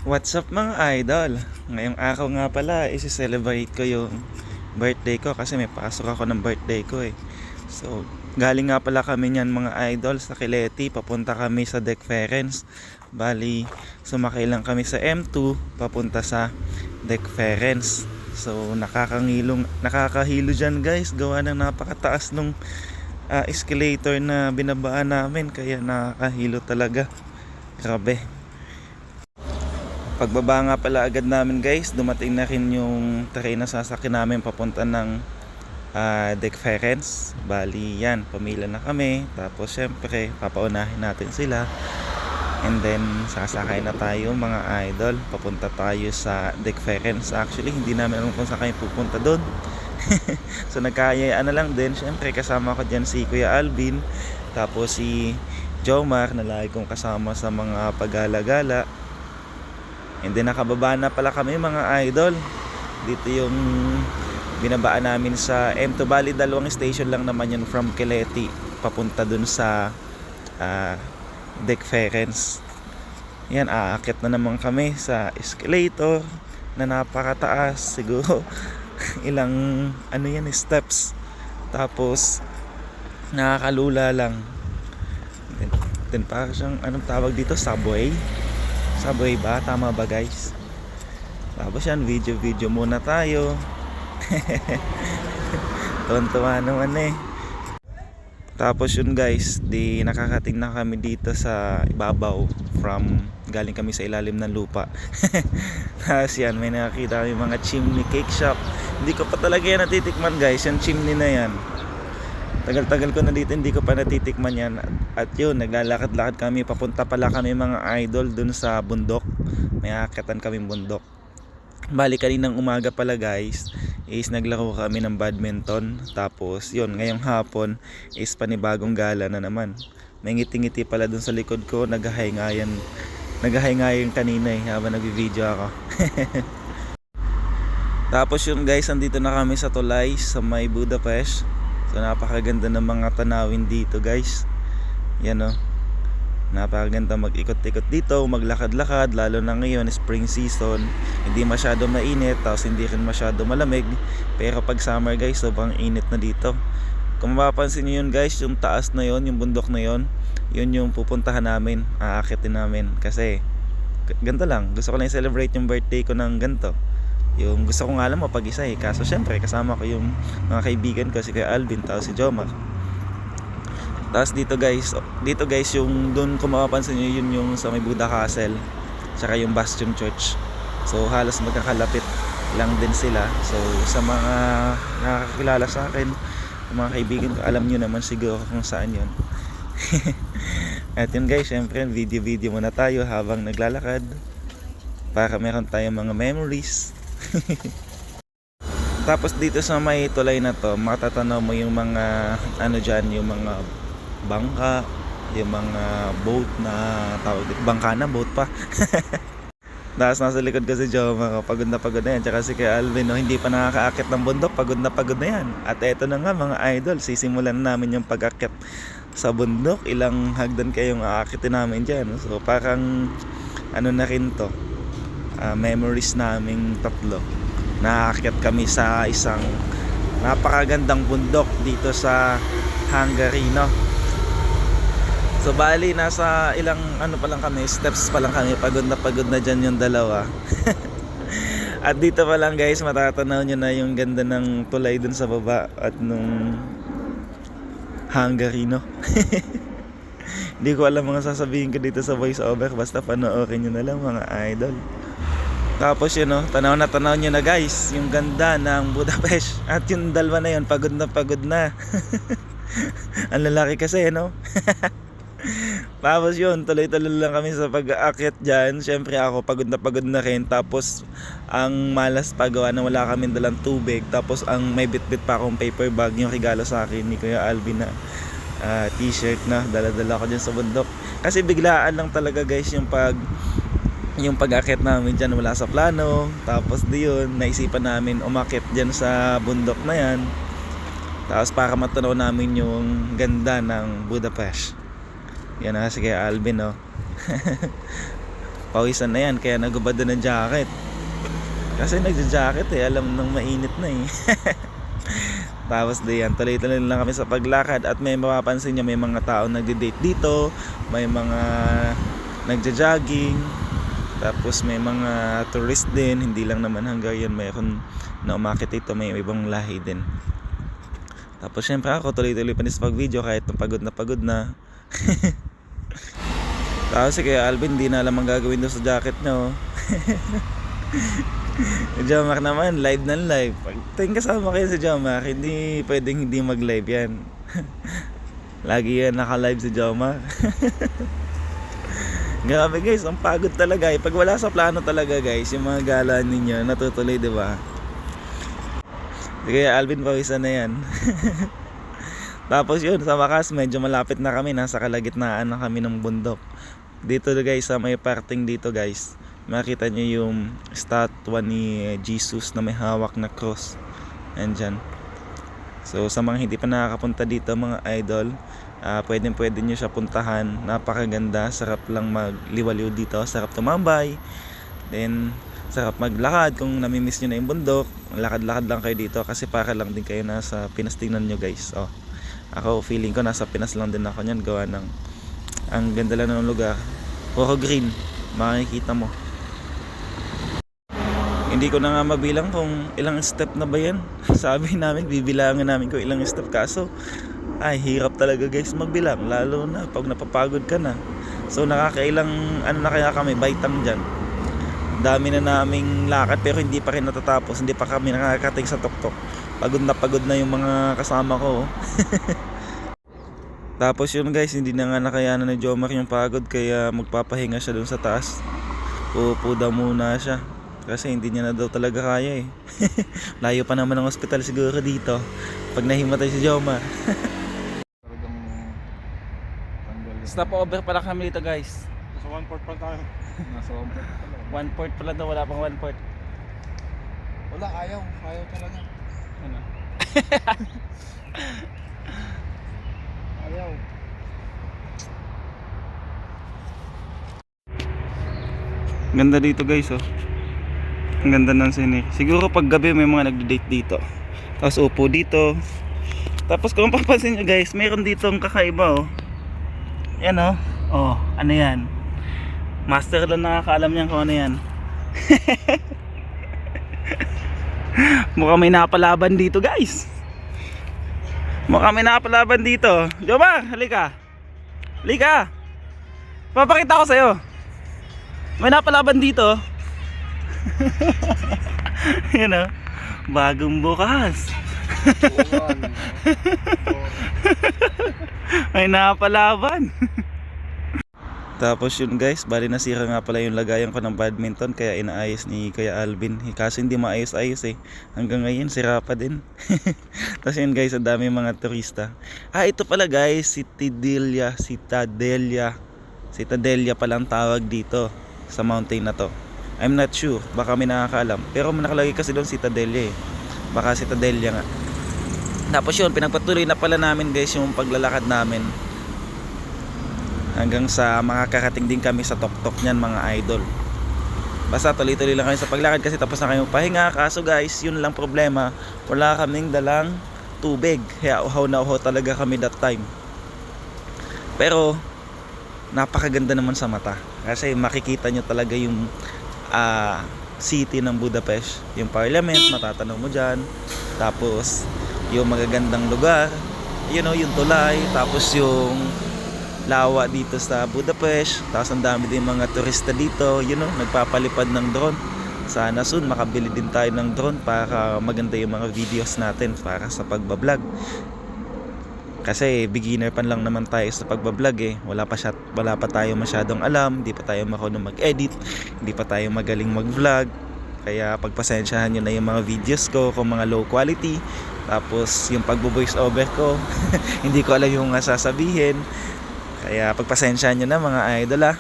What's up mga idol? Ngayong araw nga pala, isi-celebrate ko yung birthday ko kasi may pasok ako ng birthday ko eh. So, galing nga pala kami niyan mga idol sa Kileti, papunta kami sa Dekferens. Bali, sumakay lang kami sa M2, papunta sa Dekferens. So, nakakahilo dyan guys, gawa ng napakataas nung escalator na binabaan namin, kaya nakakahilo talaga. Grabe. Pagbaba nga pala agad namin guys, dumating na rin yung train na sasakyan namin papunta ng Dekferens. Bali yan, pamila na kami. Tapos syempre, papaunahin natin sila. And then, sasakay na tayo mga idol. Papunta tayo sa Dekferens. Actually, hindi namin alam kung saan kayo pupunta doon. So nagkayayaan na lang din. Syempre, kasama ko dyan si Kuya Alvin. Tapos si Jomar, na lagi kong kasama sa mga pagala-gala. And then nakababa na pala kami mga idol. Dito yung binabaan namin sa M2. Bali, dalawang station lang naman yun from Kileti papunta dun sa Dekferens. Yan, aakyat na naman kami sa escalator na napakataas. Siguro ilang steps. Tapos nakakalula lang. Then parang siyang anong tawag dito, subway ba? Tama ba guys? Tapos yan, video muna tayo. Tuwan-tuwa naman eh. Tapos yun guys, di nakakating na kami dito sa ibabaw. Galing kami sa ilalim ng lupa. Tapos yan, may nakakita kami mga chimney cake shop. Hindi ko pa talaga yan natitikman guys, yung chimney na yan. Tagal-tagal ko na dito, hindi ko pa natitikman yan. At yun, naglalakad-lakad kami. Papunta pala kami mga idol dun sa bundok. May akatan kaming bundok. Bali, kaninang umaga pala guys, is naglaro kami ng badminton. Tapos yun, ngayong hapon is panibagong gala na naman. May ngiti-ngiti pala dun sa likod ko. Naghahingayan kanina eh, habang nag-video ako. Tapos yun guys, andito na kami sa tulay sa may Budapest. So napakaganda ng mga tanawin dito guys. Yan o, napakaganda mag-ikot-ikot dito, maglakad-lakad. Lalo na ngayon, spring season. Hindi masyado mainit, tapos hindi rin masyado malamig. Pero pag summer guys, sobrang init na dito. Kung mapapansin nyo yun guys, yung taas na yun, yung bundok na yun, yun yung pupuntahan namin, aakitin namin. Kasi ganito lang, gusto ko lang i-celebrate yung birthday ko ng ganito. Yung gusto ko nga lang mapag-isa eh. Kaso syempre kasama ko yung mga kaibigan ko, si Kuya Alvin, tapos si Jomar. Tapos dito guys yung doon, kung mapapansin nyo, yun yung sa may Buddha Castle, tsaka yung Bastion Church. So halos magkakalapit lang din sila. So sa mga nakakilala sa akin, mga kaibigan ko, alam nyo naman siguro kung saan yun. At yun guys, syempre video muna tayo habang naglalakad para meron tayong mga memories. Tapos dito sa may tulay na to, matatanaw mo yung mga dyan, yung mga bangka, yung mga boat na tawag dito, bangka na boat pa. Tapos nasa likod ko si Joma, pagod na yan. Tsaka si Kuya Alvin, no, hindi pa nakakaakit ng bundok, pagod na yan. At eto na nga mga idol, sisimulan namin yung pag-akit sa bundok. Ilang hagdan kayong aakitin namin dyan. So parang na rin to, memories naming tatlo. Nakaakyat kami sa isang napakagandang bundok dito sa Hungary, no? So bali, nasa ilang pa lang kami, steps pa lang kami, pagod na dyan yung dalawa. At dito pa lang guys, matatanaw nyo na yung ganda ng tulay dun sa baba at nung Hungary, no? Hindi ko alam mga sasabihin ko dito sa voice over, basta panoorin nyo na lang mga idol. Tapos yun, no, tanaw nyo na guys yung ganda ng Budapest. At yung dalawa na yun, pagod na. Ang lalaki kasi, no? Tapos yun, tuloy-tuloy lang kami sa pag-aakyat dyan. Syempre ako, pagod na rin. Tapos ang malas pagawa na wala kami dalang tubig. Tapos ang may bit-bit pa akong paper bag, yung regalo sa akin ni Kuya Alvin na t-shirt na dala-dala ko dyan sa bundok. Kasi biglaan lang talaga guys yung pag-akit namin dyan, wala sa plano. Tapos diyon, naisipan namin umakit dyan sa bundok na yan. Tapos para matanaw namin yung ganda ng Budapest. Yan na, sige Alvin, no? pawisan na yan, kaya nagubad na ng jacket. Kasi nagja-jacket alam nang mainit na Tapos diyan, tuloy-tuloy lang kami sa paglakad at may mapapansin nyo, may mga tao nagde-date dito, may mga nagja-jogging, tapos may mga tourist din, hindi lang naman Hungarian, mayroon na umakit dito, may ibang lahi din. Tapos syempre ako tuloy-tuloy pa din sa pag-video kahit pagod na. Tapos si Kuya Alvin di na alam ang gagawin doon sa jacket nyo. Jomar naman, live na live. Pag tingin kasama kayo sa Jomar, hindi pwedeng hindi mag-live yan. Lagi yan naka-live si Jomar. Grabe guys, ang pagod talaga. Pag wala sa plano talaga guys, yung mga gala ninyo natutuloy, di ba? Kaya Alvin, pawisan na yan. Tapos yun, sa wakas medyo malapit na kami, nasa kalagitnaan na kami ng bundok. Dito guys, sa may parting dito guys, makita nyo yung statwa ni Jesus na may hawak na cross. Andyan. So sa mga hindi pa nakakapunta dito mga idol, pwede nyo siya puntahan. Napakaganda, sarap lang magliwaliw dito, sarap tumambay. Then sarap maglakad kung namimiss nyo na yung bundok. Lakad-lakad lang kayo dito kasi para lang din kayo nasa Pinas. Tingnan nyo guys. Ako feeling ko nasa Pinas lang din ako nyan, gawa ng ang ganda lang ng lugar. Puro green, makikita mo. Hindi ko na nga mabilang kung ilang step na ba yan. Sabi namin, bibilangan namin kung ilang step. Kaso, hirap talaga guys magbilang. Lalo na pag napapagod ka na. So nakakailang, na kaya kami, baitang dyan. Dami na naming lakad pero hindi pa rin natatapos. Hindi pa kami nakakating sa tuktok. Pagod na yung mga kasama ko. Tapos yun guys, hindi na nga nakayanan ni Jomar yung pagod. Kaya magpapahinga siya dun sa taas. Uupo daw muna siya. Kasi hindi niya na daw talaga kaya Layo pa naman ng ospital siguro dito pag nahimatay si Jomar. Stop over pala kami dito guys. Nasa 1/4 pa tayo. Nasa 1/4 pa lang. 1/4 pala daw, wala pang 1/4. Wala, ayaw talaga. Ano? Ayaw. Ganda dito guys Ang ganda ng scene. Siguro pag gabi may mga nagde-date dito. Tapos upo dito. Tapos kung papansin nyo guys, mayroon dito ang kakaiba Yan ano yan? Master lang nakakaalam niyan kung ano yan. Mukhang may napalaban dito guys. Mukhang may napalaban dito. Jomar, halika. Halika. Papakita ko sa'yo. May napalaban dito. Yan bagong bukas. May napalaban. Tapos yun guys, bali nasira nga pala yung lagayan ko ng badminton, kaya inaayos ni Kuya Alvin. Kasi hindi maayos-ayos hanggang ngayon sira pa din. Tapos yun guys, ang dami mga turista. Ito pala guys, Citadelia palang tawag dito sa mountain na to. I'm not sure, baka may nakakaalam. Pero nakalagay kasi doon Citadelia Baka Citadelia nga. Tapos yun, pinagpatuloy na pala namin guys yung paglalakad namin. Hanggang sa makakarating din kami sa tuktok niyan mga idol. Basta tuloy-tuloy lang kami sa paglakad kasi tapos na kami pahinga. Kaso guys, yun lang problema, wala kaming dalang tubig. Kaya uhaw na uhaw talaga kami that time. Pero napakaganda naman sa mata. Kasi makikita nyo talaga yung city ng Budapest, yung parliament, matatanaw mo dyan. Tapos yung magagandang lugar, yung tulay. Tapos yung lawa dito sa Budapest. Tapos ang dami din mga turista dito, nagpapalipad ng drone. Sana soon makabili din tayo ng drone para maganda yung mga videos natin para sa pagbablog. Kasi beginner pa lang naman tayo sa pagbablog wala pa tayo masyadong alam, hindi pa tayo marunong mag-edit, hindi pa tayo magaling mag-vlog. Kaya pagpasensyahan nyo na yung mga videos ko kung mga low quality. Tapos yung pagbo-voice over ko hindi ko alam yung sasabihin. Kaya pagpasensyahan nyo na mga idol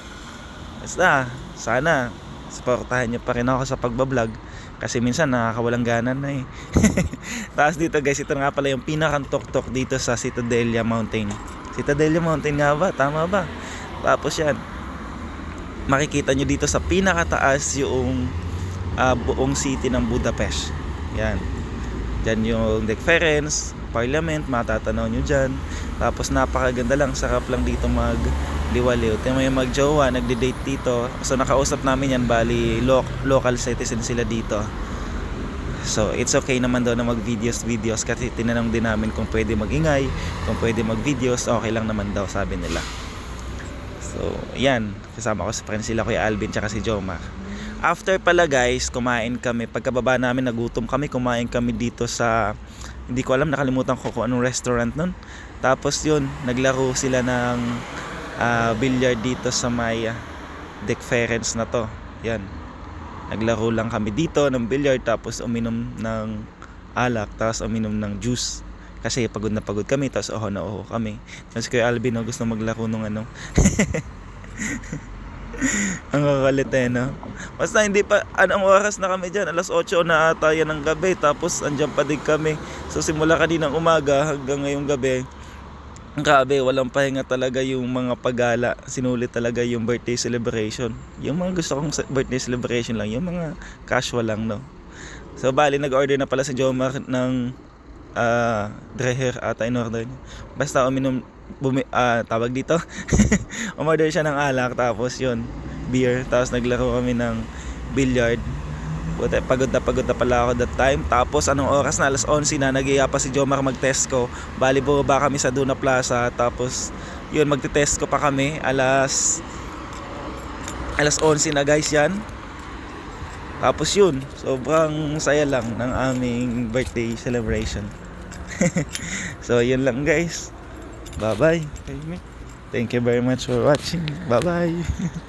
Basta sana supportahan nyo pa rin ako sa pagbablog. Kasi minsan nakakawalang gana na Tapos dito guys, ito nga pala yung pinakantoktok dito sa Citadelia Mountain. Citadelia Mountain nga ba? Tama ba? Tapos yan, makikita nyo dito sa pinakataas yung buong city ng Budapest. Yan. Diyan yung Dekferens, Parliament, matatanaw nyo dyan. Tapos napakaganda lang, sarap lang dito magliwaliw. Tingnan mo yung magjowa, nagde-date dito. So nakausap namin yan, bali local citizen sila dito. So it's okay naman daw na mag-videos kasi tinanong din namin kung pwede mag-ingay, kung pwede mag-videos, okay lang naman daw sabi nila. So yan, kasama ko sa friends sila Kuya Alvin tsaka si Jomar. After pala guys, kumain kami. Pagkababa namin, nagutom kami, kumain kami dito sa, hindi ko alam, nakalimutan ko kung anong restaurant nun. Tapos yun, naglaro sila ng billiard dito sa may Dekferens na to. Yan. Naglaro lang kami dito ng billiard, tapos uminom ng alak, tapos uminom ng juice. Kasi pagod na pagod kami, tapos oho na oho kami. Tapos Kuya Alvin, no, gusto maglaro nung ano. Ang kakalit no? Basta hindi pa, anong oras na kami dyan? Alas 8 na ata yan ng gabi, tapos andyan pa din kami. So simula kaninang umaga hanggang ngayong gabi, grabe, walang pahinga talaga yung mga pagala. Sinulit talaga yung birthday celebration. Yung mga gusto kong birthday celebration lang, yung mga casual lang, no? So bali, nag-order na pala si Jomar ng Dreher ata in order. Basta uminom, tawag dito umorder siya ng alak, tapos yun, beer, tapos naglaro kami ng billiard. Pagod na pala ako that time. Tapos anong oras na, alas 11 na, nag-iya pa si Jomar mag-test ko. Bali bumaba kami sa Duna Plaza, tapos yun, magte-test ko pa kami alas 11 na guys yan. Tapos yun, sobrang saya lang ng aming birthday celebration. So yun lang guys. Bye bye. Thank you very much for watching. Bye bye.